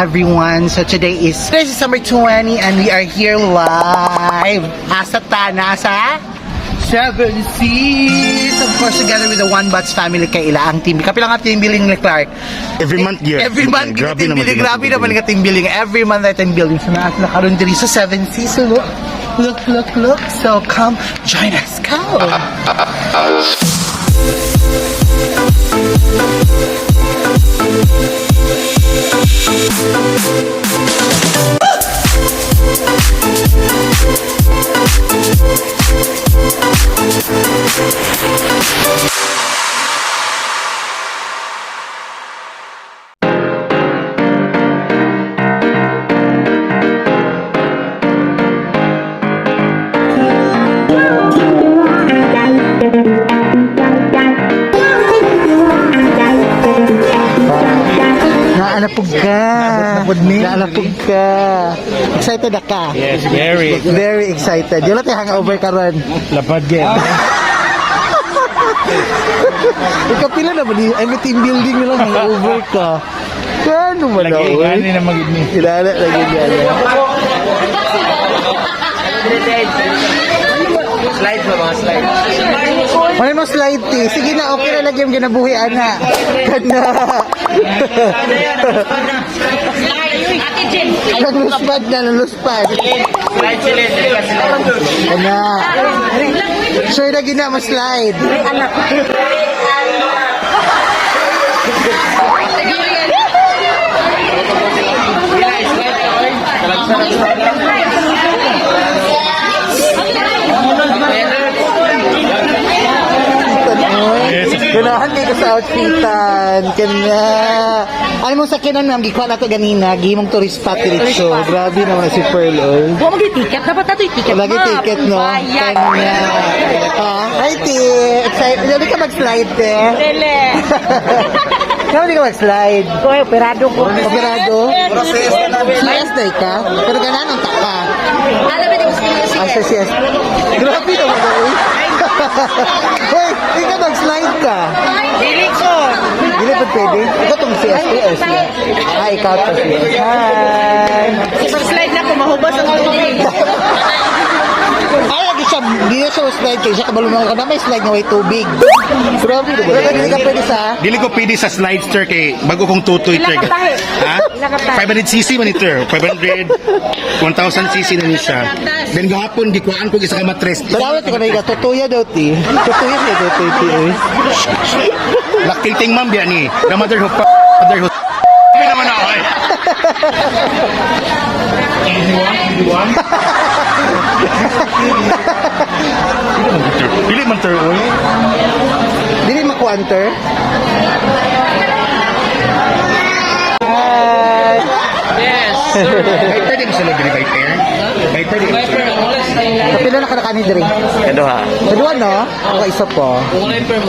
everyone. So today is December 20 and we are here live. Nasa 7 Seas. Of course, together with the 1Bots family kay ila ang team. Kapilang nga team building ni Clark. Every month, yeah. Every month, Grabe team naman building. Grabe naman nga team building. Every month ay team building. So natin nakaroon diri sa 7 Seas. So look. So come join us. Go! Naalapog ka. Excited na ka? Yes, very. Very excited. Yung natin hangover ka ron. Lapad yan. Ikaw pila na ba? Ay, may team building nila hangover ka. Kano mo na? Lagi, gani na mag-idni. Kilala, lagi niya. Slide mo, mga slide. Ano mo slide ti? Sige na, okay na lagi yung ginabuhi, ana. Kana. Nagluspad na, nagluspad. Slide sila. Ana. Sure na gina mo slide. Ganahan kayo ka sa outfitan. Kanya. Ano mong sakinan ma'am, gikuha na ito ganina. Gihimong tourist spot dito. Grabe naman si Pearl. Huwag mag-ticket. Dapat nato yung ticket. Lagi ticket, no? Kanya. Hi, Ti. Excited. Hindi ka mag-slide, Ti. Lele. Kaya hindi ka mag-slide. Uy, operado ko. Operado? CS na ka? Pero ganahan ang taka. Alam mo, gusto ko Sa CS. Grabe naman na, uy. Uy, hindi ka mag-slide ka. Dili ko. Hindi pa pwede. Ikaw itong CS. Ikaw ito CS. Hi. Pag-slide na ko, mahubas ang tubig. Ay, lagi siya, hindi na siya slide kayo. Siya kabalungan ka na may slide na may tubig. Grabe na ba? Hindi ka pwede sa... Dili ko pwede sa slidester kay bago kong tutoy Ilang trigger. katahe? Ha? Ilang katahe? 500cc man ito. 500, 1,000cc na niya siya. Then gahapon, gikuhaan ko isa ka matres. Pero ito ka na higa, tutuya daw ti. Tutuya siya daw ti. Lakiting ma'am biya ni. The mother who Sabi naman ako eh. Pili man ter oy. Dili makuanter. Hi. Yes. Viper din sila dili Viper. Viper din. Kapila na kanakani diri. Kaduha. Kedua no? Ako isa po.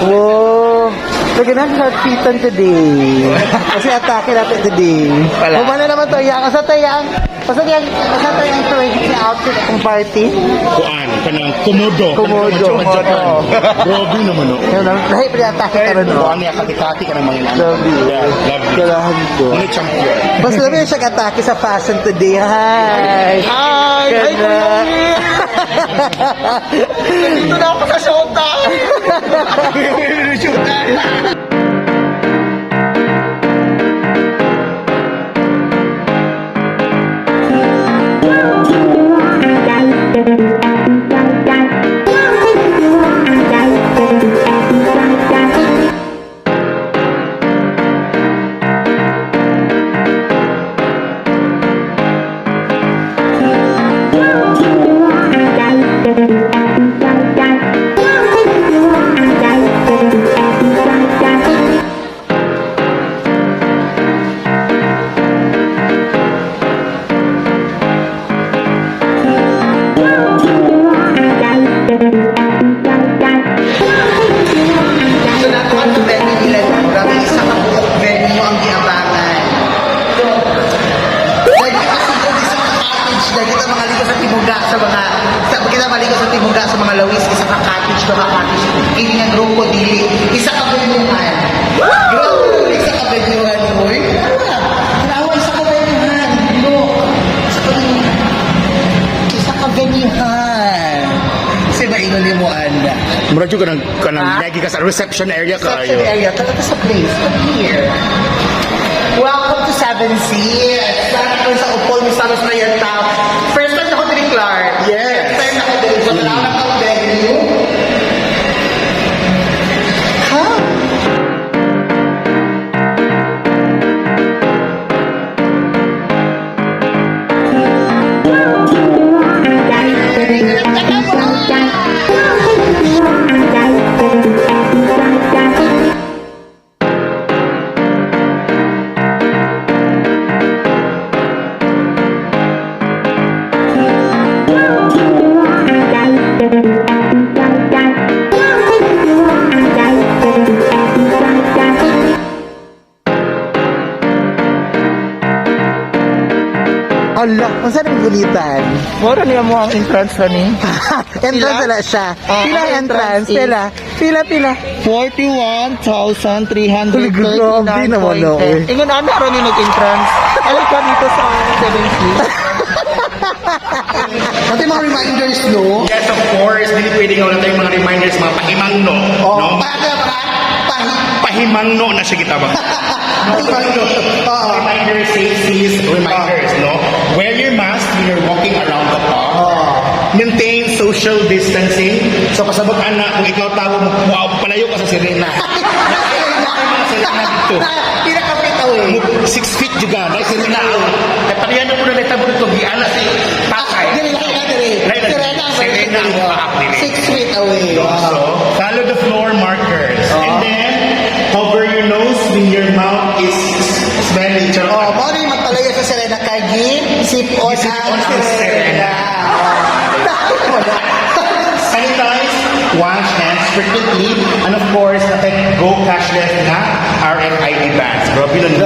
Wow. So ganun sa outfitan today. Kasi atake natin today. Kumana naman to yang. Asa tayang outfit ng party? Kuan kanang komodo. Komodo. Grabe naman no. Yan lang. Lahi pa atake ka rin no. Kuan niya kati-kati ka ng mga ilan. Grabe. Kailangan ko. Ano champion? Mas labi siya atake sa fashion today. Hi! Hi! Ito na ako sa showtime! Isa ka ba yung ko kanang lagi ka sa reception area ka. Reception area, talaga sa place. Come here. Welcome to 7 Seas. Sana ko sa Opol, Misamis Oriental. First time ako din, Clark. Yes. First time ako din. So, talaga ako venue. Huh? Allah, kung saan ang gulitan? Mura niya mo ang entrance na ni. Entrance na siya. Pila ang entrance? entrance Pila. 41,339. Grabe naman, no, eh. Ingon namin aron yung nag-entrance. Alam ka dito sa 7 Seas. Pati mga reminders, no? Yes, of course. Hindi pwedeng wala tayong mga reminders, mga pahimangno. No? Pahimangno na siya kita ba? Reminders, safeties, reminders, no? Wear your mask when you're walking around the park. Maintain social distancing. So, kasabot anak, kung ikaw tawo mo, wow, palayo ka sa sirena. Mga sirena dito. Pinakapit away. 6 feet juga, dahil sirena. Kaya pariyan mo na nita mo dito, giala si Takay. Sirena ang paak nila. 6 feet away. So, follow the floor markers. And then, cover your nose when your mouth is smelling. Oh, mo rin magpalaya sa Serena Kagi. Sip on ang Serena. Sanitize, wash hands frequently, and of course, go cashless na RFID bands. Grabe lang.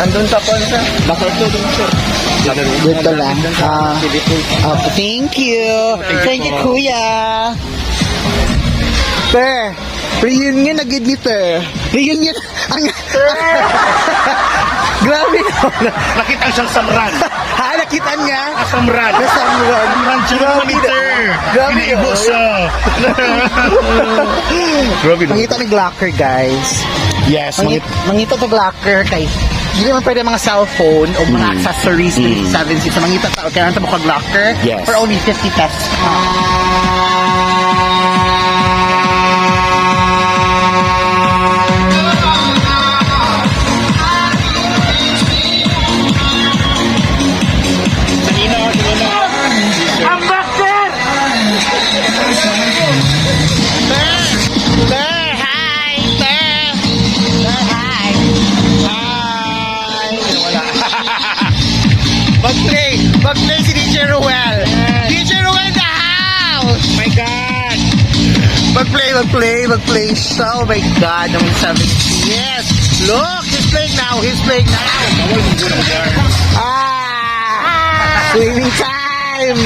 Andun sa konsa. Bakit to dun siya? Dito lang. Thank you. Thank you, Kuya. Per, reunion na gid ni Per. Reunion. Grabe. Nakita siyang samran. Ha, nakita niya? Samran. Samran. Grabe. Grabe. Inibo siya. Grabe. Mangita ng locker, guys. Yes. Mangita ng locker kay hindi naman pwede mga cellphone o mga accessories ng 7 seats. Mangita ta, kaya nanta mo kag locker Yes. for only 50 pesos. Mag-play si DJ Ruel. DJ Ruel in the house! My God. Mag-play siya. Oh my God. Naman 7. Yes! Look! He's playing now. Swimming time!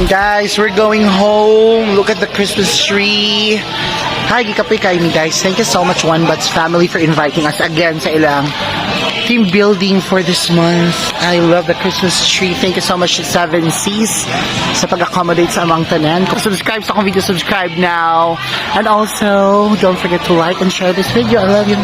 Guys, we're going home. Look at the Christmas tree. Hi, gikapoy kayo ni guys. Thank you so much 1Bots family for inviting us again sa ilang team building for this month. I love the Christmas tree. Thank you so much to 7Cs sa pag-accommodate sa amang tanan. Kung subscribe sa akong video, subscribe now. And also, don't forget to like and share this video. I love you.